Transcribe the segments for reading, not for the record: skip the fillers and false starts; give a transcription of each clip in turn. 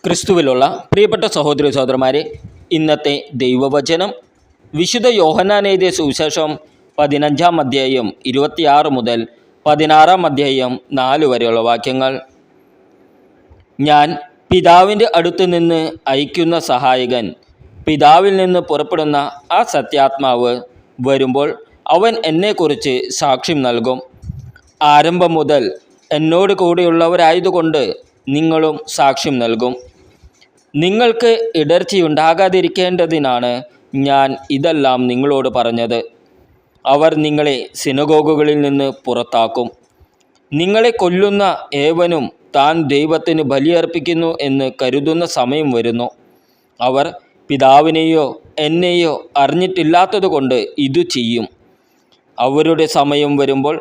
ക്രിസ്തുവിലുള്ള പ്രിയപ്പെട്ട സഹോദരി സഹോദരന്മാരെ, ഇന്നത്തെ ദൈവവചനം വിശുദ്ധ യോഹന്നാൻ എഴുതിയ സുവിശേഷം 15-ാം അധ്യായം 26 മുതൽ 16-ാം അധ്യായം 4 വരെയുള്ള വാക്യങ്ങൾ. ഞാൻ പിതാവിൻ്റെ അടുത്ത് നിന്ന് അയക്കുന്ന സഹായകൻ, പിതാവിൽ നിന്ന് പുറപ്പെടുന്ന ആ സത്യാത്മാവ് വരുമ്പോൾ അവൻ എന്നെക്കുറിച്ച് സാക്ഷ്യം നൽകും. ആരംഭം മുതൽ എന്നോട് കൂടെയുള്ളവരായതുകൊണ്ട് നിങ്ങളും സാക്ഷ്യം നൽകും. നിങ്ങൾക്ക് ഇടർച്ചയുണ്ടാകാതിരിക്കേണ്ടതിനാണ് ഞാൻ ഇതെല്ലാം നിങ്ങളോട് പറഞ്ഞത്. അവർ നിങ്ങളെ സിനഗോഗുകളിൽ നിന്ന് പുറത്താക്കും. നിങ്ങളെ കൊല്ലുന്ന ഏവനും താൻ ദൈവത്തിന് ബലിയർപ്പിക്കുന്നു എന്ന് കരുതുന്ന സമയം വരുന്നു. അവർ പിതാവിനെയോ എന്നെയോ അറിഞ്ഞിട്ടില്ലാത്തതുകൊണ്ട് ഇതു ചെയ്യും. അവരുടെ സമയം വരുമ്പോൾ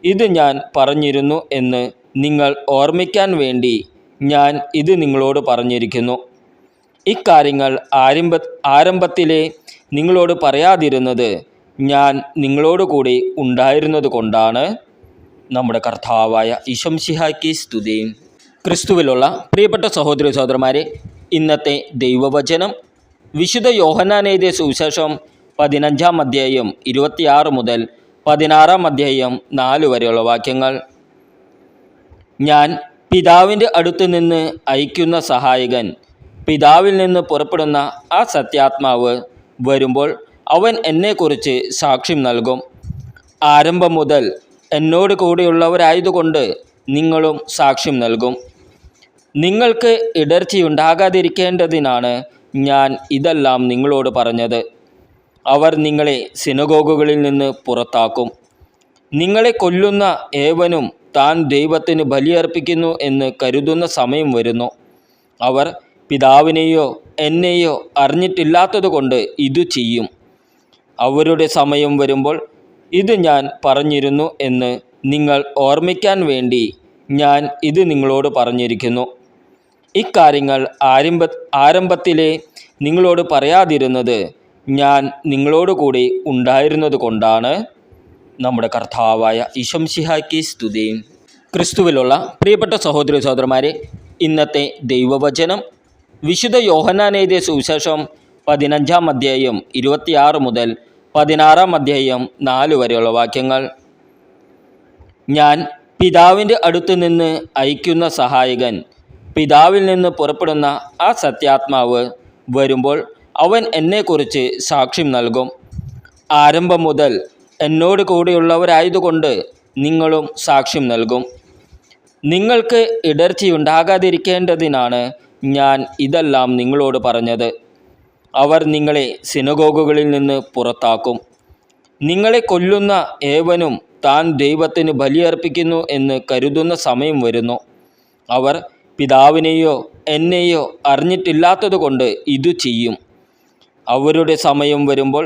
ഇത് ഞാൻ പറഞ്ഞിരുന്നു എന്ന് നിങ്ങൾ ഓർമ്മിക്കാൻ വേണ്ടി ഞാൻ ഇത് നിങ്ങളോട് പറഞ്ഞിരിക്കുന്നു. ഇക്കാര്യങ്ങൾ ആരംഭത്തിലെ നിങ്ങളോട് പറയാതിരുന്നത് ഞാൻ നിങ്ങളോട് കൂടി ഉണ്ടായിരുന്നത് കൊണ്ടാണ്. നമ്മുടെ കർത്താവായ ഈശോമിശിഹായ്ക്ക് സ്തുതി. ക്രിസ്തുവിലുള്ള പ്രിയപ്പെട്ട സഹോദരി സഹോദരന്മാരെ, ഇന്നത്തെ ദൈവവചനം വിശുദ്ധ യോഹന്നാൻ എഴുതിയ സുവിശേഷം 15-ാം അധ്യായം 26 മുതൽ 16-ാം അധ്യായം 4 വരെയുള്ള വാക്യങ്ങൾ. ഞാൻ പിതാവിൻ്റെ അടുത്ത് നിന്ന് അയക്കുന്ന സഹായകൻ, പിതാവിൽ നിന്ന് പുറപ്പെടുന്ന ആ സത്യാത്മാവ് വരുമ്പോൾ അവൻ എന്നെക്കുറിച്ച് സാക്ഷ്യം നൽകും. ആരംഭം മുതൽ എന്നോട് കൂടെയുള്ളവരായതുകൊണ്ട് നിങ്ങളും സാക്ഷ്യം നൽകും. നിങ്ങൾക്ക് ഇടർച്ചയുണ്ടാകാതിരിക്കേണ്ടതിനാണ് ഞാൻ ഇതെല്ലാം നിങ്ങളോട് പറഞ്ഞത്. അവർ നിങ്ങളെ സിനഗോഗുകളിൽ നിന്ന് പുറത്താക്കും. നിങ്ങളെ കൊല്ലുന്ന ഏവനും താൻ ദൈവത്തിന് ബലിയർപ്പിക്കുന്നു എന്ന് കരുതുന്ന സമയം വരുന്നു. അവർ പിതാവിനെയോ എന്നെയോ അറിഞ്ഞിട്ടില്ലാത്തതുകൊണ്ട് ഇതു ചെയ്യും. അവരുടെ സമയം വരുമ്പോൾ ഇത് ഞാൻ പറഞ്ഞിരുന്നു എന്ന് നിങ്ങൾ ഓർമ്മിക്കാൻ വേണ്ടി ഞാൻ ഇത് നിങ്ങളോട് പറഞ്ഞിരിക്കുന്നു. ഇക്കാര്യങ്ങൾ ആരംഭത്തിലെ നിങ്ങളോട് പറയാതിരുന്നത് ഞാൻ നിങ്ങളോട് കൂടി ഉണ്ടായിരുന്നത് കൊണ്ടാണ്. നമ്മുടെ കർത്താവായ ഈശോമിശിഹായ്ക്ക് സ്തുതി. ക്രിസ്തുവിലുള്ള പ്രിയപ്പെട്ട സഹോദരി സഹോദരന്മാരെ, ഇന്നത്തെ ദൈവവചനം വിശുദ്ധ യോഹന്നാൻ എഴുതിയ സുവിശേഷം 15-ാം അധ്യായം 26 മുതൽ 16-ാം അധ്യായം 4 വരെയുള്ള വാക്യങ്ങൾ. ഞാൻ പിതാവിൻ്റെ അടുത്ത് നിന്ന് അയക്കുന്ന സഹായകൻ, പിതാവിൽ നിന്ന് പുറപ്പെടുന്ന ആ സത്യാത്മാവ് വരുമ്പോൾ അവൻ എന്നെക്കുറിച്ച് സാക്ഷ്യം നൽകും. ആരംഭം മുതൽ എന്നോട് കൂടെയുള്ളവരായതുകൊണ്ട് നിങ്ങളും സാക്ഷ്യം നൽകും. നിങ്ങൾക്ക് ഇടർച്ചയുണ്ടാകാതിരിക്കേണ്ടതിനാണ് ഞാൻ ഇതെല്ലാം നിങ്ങളോട് പറഞ്ഞത്. അവർ നിങ്ങളെ സിനഗോഗുകളിൽ നിന്ന് പുറത്താക്കും. നിങ്ങളെ കൊല്ലുന്ന ഏവനും താൻ ദൈവത്തിന് ബലിയർപ്പിക്കുന്നു എന്ന് കരുതുന്ന സമയം വരുന്നു. അവർ പിതാവിനെയോ എന്നെയോ അറിഞ്ഞിട്ടില്ലാത്തതുകൊണ്ട് ഇതു ചെയ്യും. അവരുടെ സമയം വരുമ്പോൾ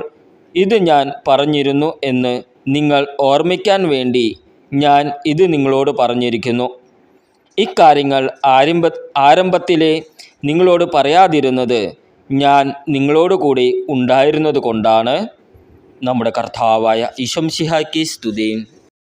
ഇത് ഞാൻ പറഞ്ഞിരുന്നു എന്ന് നിങ്ങൾ ഓർമ്മിക്കാൻ വേണ്ടി ഞാൻ ഇത് നിങ്ങളോട് പറഞ്ഞിരിക്കുന്നു. ഇക്കാര്യങ്ങൾ ആരംഭത്തിലെ നിങ്ങളോട് പറയാതിരുന്നത് ഞാൻ നിങ്ങളോട് കൂടി ഉണ്ടായിരുന്നത് കൊണ്ടാണ്. നമ്മുടെ കർത്താവായ ഈശോമിശിഹായ്ക്ക് സ്തുതി.